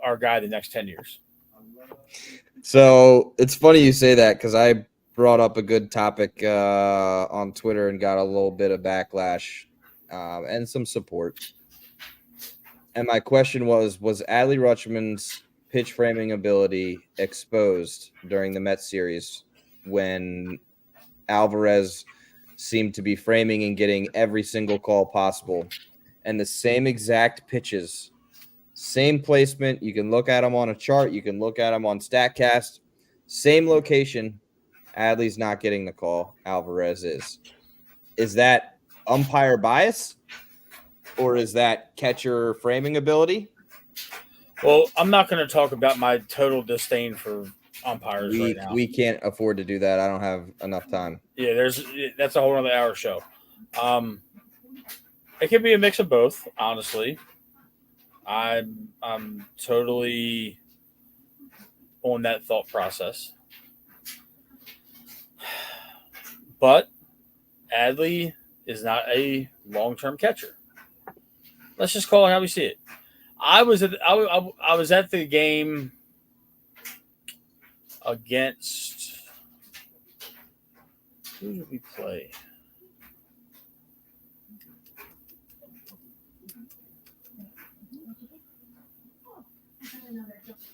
our guy the next 10 years? So it's funny you say that, because I brought up a good topic on Twitter and got a little bit of backlash and some support. And my question was Adley Rutschman's pitch framing ability exposed during the Mets series when Alvarez seemed to be framing and getting every single call possible, and the same exact pitches, same placement? You can look at them on a chart. You can look at them on StatCast. Same location. Adley's not getting the call. Alvarez is. Is that umpire bias? Or is that catcher framing ability? Well, I'm not going to talk about my total disdain for umpires right now. We can't afford to do that. I don't have enough time. Yeah, that's a whole other hour show. It could be a mix of both, honestly. I'm totally on that thought process. But Adley is not a long-term catcher. Let's just call it how we see it. I was at the game against – who did we play?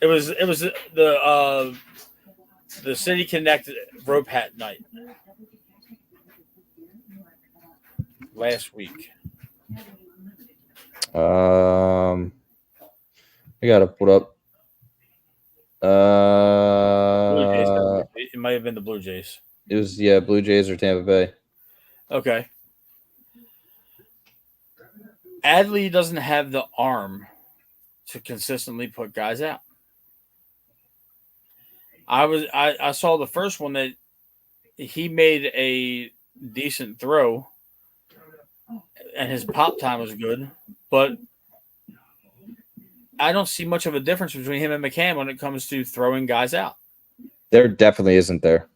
It was the City Connect rope hat night last week. I gotta put up. Blue Jays. It might have been the Blue Jays. It was Blue Jays or Tampa Bay. Okay. Adley doesn't have the arm to consistently put guys out. I saw the first one that he made a decent throw and his pop time was good, but I don't see much of a difference between him and McCann when it comes to throwing guys out. There definitely isn't there.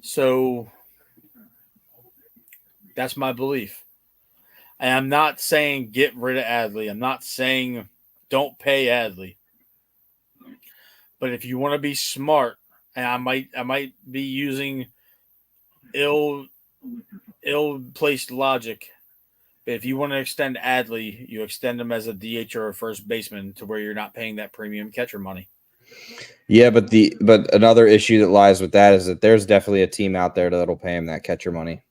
So that's my belief. And I'm not saying get rid of Adley. I'm not saying don't pay Adley. But if you want to be smart, and I might be using ill-placed logic, but if you want to extend Adley, you extend him as a DH or a first baseman to where you're not paying that premium catcher money. Yeah, but another issue that lies with that is that there's definitely a team out there that'll pay him that catcher money.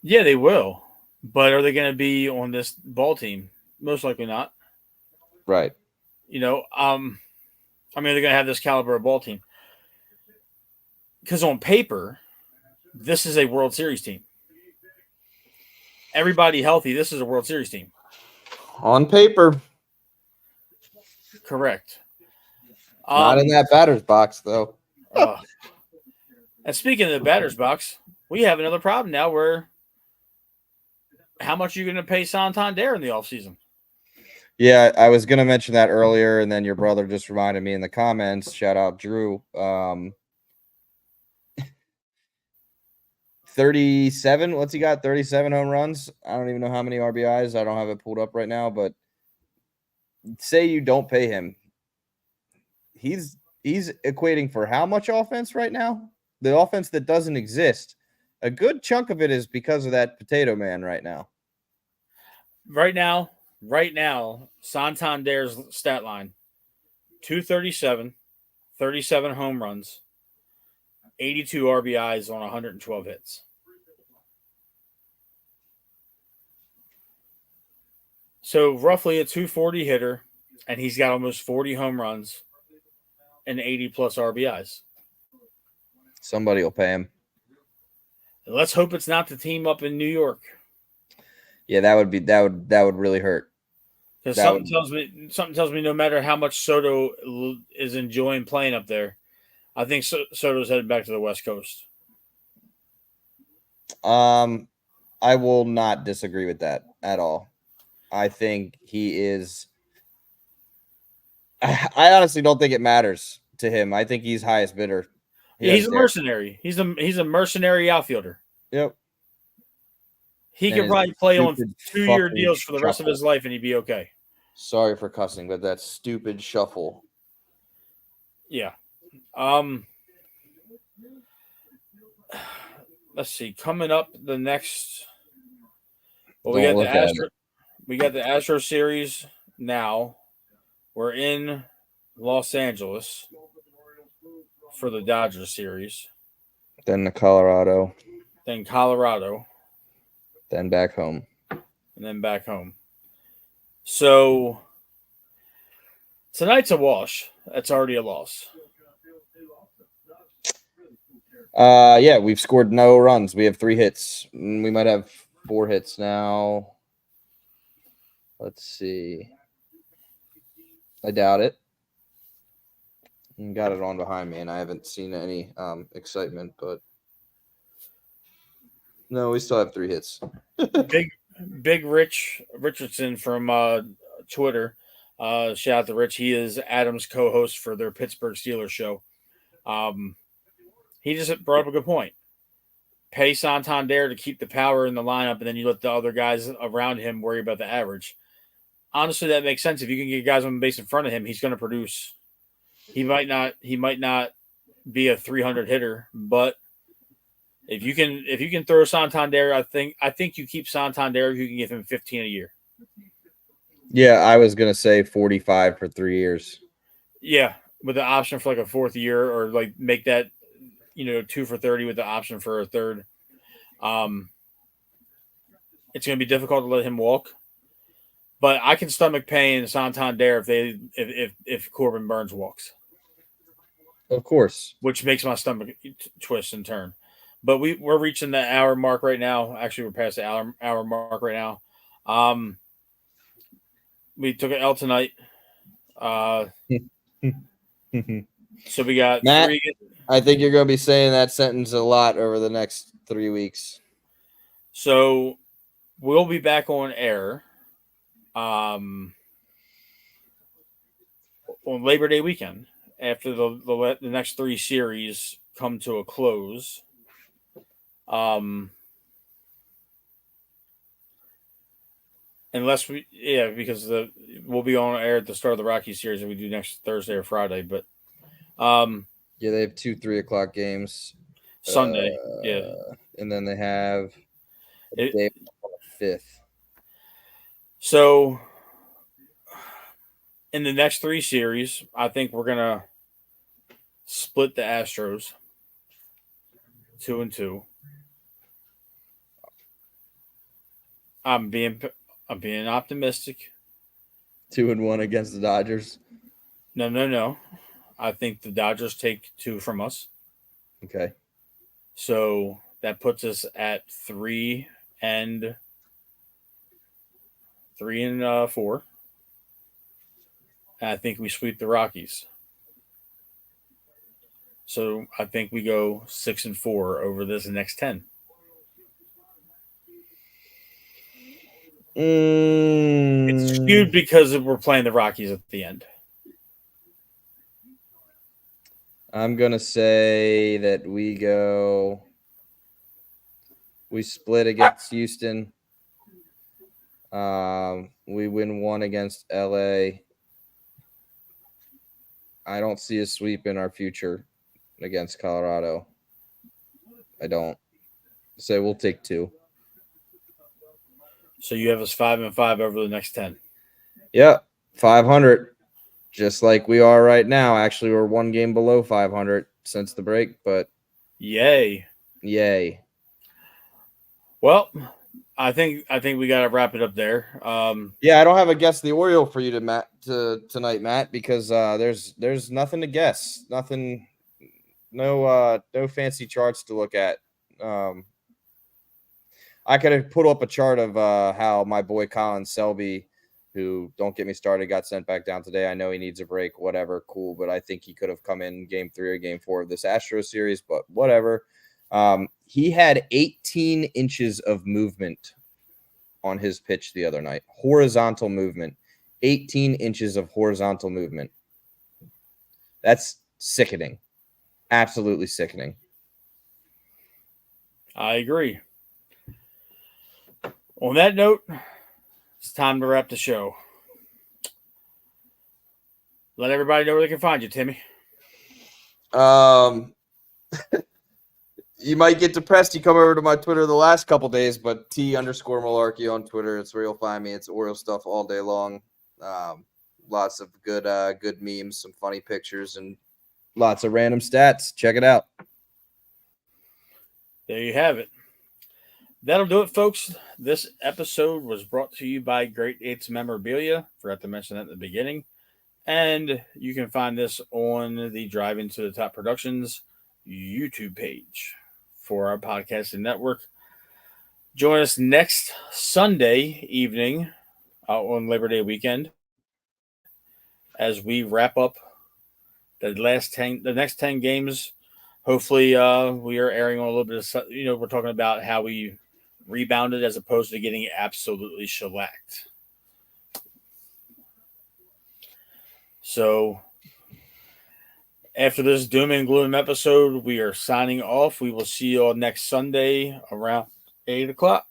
Yeah, they will. But are they going to be on this ball team? Most likely not. Right. They're going to have this caliber of ball team. Because on paper, this is a World Series team. Everybody healthy, this is a World Series team. On paper. Correct. Not in that batter's box, though. And speaking of the batter's box, we have another problem now where how much are you going to pay Santander in the offseason? Yeah, I was going to mention that earlier, and then your brother just reminded me in the comments. Shout out, Drew. 37. What's he got? 37 home runs. I don't even know how many RBIs. I don't have it pulled up right now, but say you don't pay him. He's equating for how much offense right now? The offense that doesn't exist. A good chunk of it is because of that potato man right now. Right now, Santander's stat line 237, 37 home runs, 82 RBIs on 112 hits. So roughly a 240 hitter, and he's got almost 40 home runs and 80 plus RBIs. Somebody will pay him. And let's hope it's not the team up in New York. Yeah, that would really hurt. Because something tells me no matter how much Soto is enjoying playing up there, I think Soto's headed back to the West Coast. I will not disagree with that at all. I think he is. I honestly don't think it matters to him. I think he's highest bidder. He's a mercenary. He's a mercenary outfielder. Yep. He could probably play on 2-year deals for the rest of his life, and he'd be okay. Sorry for cussing, but that stupid shuffle. Yeah. Let's see. Coming up the next. Well, we got the Astro series now. We're in Los Angeles for the Dodgers series. Then the Colorado. Then Colorado. Then back home. And then back home. So tonight's a wash. That's already a loss. Yeah, we've scored no runs. We have 3 hits. We might have 4 hits now. Let's see. I doubt it. Got it on behind me, and I haven't seen any excitement, but no, we still have 3 hits. Big Rich Richardson from Twitter. Shout out to Rich. He is Adam's co-host for their Pittsburgh Steelers show. He just brought up a good point. Pay Santander to keep the power in the lineup, and then you let the other guys around him worry about the average. Honestly, that makes sense. If you can get guys on the base in front of him, he's going to produce. He might not be a 300 hitter, but if you can throw Santander, I think you keep Santander if you can give him 15 a year. Yeah, I was going to say 45 for 3 years. Yeah, with the option for like a 4th year, or like make that 2 for 30 with the option for a 3rd. It's going to be difficult to let him walk. But I can stomach paying Santander if Corbin Burns walks. Of course. Which makes my stomach twist and turn. But we're reaching the hour mark right now. Actually, we're past the hour mark right now. We took an L tonight. So we got Matt, 3. I think you're going to be saying that sentence a lot over the next 3 weeks. So we'll be back on air on Labor Day weekend after the next 3 series come to a close. Unless because we'll be on air at the start of the Rocky series that we do next Thursday or Friday, but yeah, they have 2 3:00 games Sunday, and then they have a day on the 5th. So in the next 3 series, I think we're gonna split the Astros 2-2. I'm being optimistic. 2-1 against the Dodgers. No. I think the Dodgers take 2 from us. Okay. So that puts us at 3-4. And I think we sweep the Rockies. So I think we go 6-4 over this next 10. It's skewed because we're playing the Rockies at the end. I'm going to say that we split against Houston. We win 1 against LA. I don't see a sweep in our future against Colorado. I don't. So we'll take 2. So you have us 5-5 over the next 10. Yep, 500, just like we are right now. Actually, we're 1 game below 500 since the break, but yay. Well, I think we got to wrap it up there. Yeah, I don't have a guess the Oriole for you tonight, Matt, because there's nothing to guess, nothing, no fancy charts to look at. I could have put up a chart of how my boy Colin Selby, who, don't get me started, got sent back down today. I know he needs a break, whatever, cool, but I think he could have come in game 3 or game 4 of this Astros series, but whatever. He had 18 inches of movement on his pitch the other night. Horizontal movement. 18 inches of horizontal movement. That's sickening. Absolutely sickening. I agree. On that note, it's time to wrap the show. Let everybody know where they can find you, Timmy. You might get depressed. You come over to my Twitter the last couple days, but T_Malarkey on Twitter. It's where you'll find me. It's Oriole stuff all day long. Lots of good memes, some funny pictures, and lots of random stats. Check it out. There you have it. That'll do it, folks. This episode was brought to you by Great Eights Memorabilia. Forgot to mention that at the beginning. And you can find this on the Drive Into the Top Productions YouTube page for our podcasting network. Join us next Sunday evening on Labor Day weekend as we wrap up the next 10 games. Hopefully, we are airing on a little bit of, we're talking about how we rebounded as opposed to getting absolutely shellacked. So, after this doom and gloom episode, we are signing off. We will see you all next Sunday around 8 o'clock.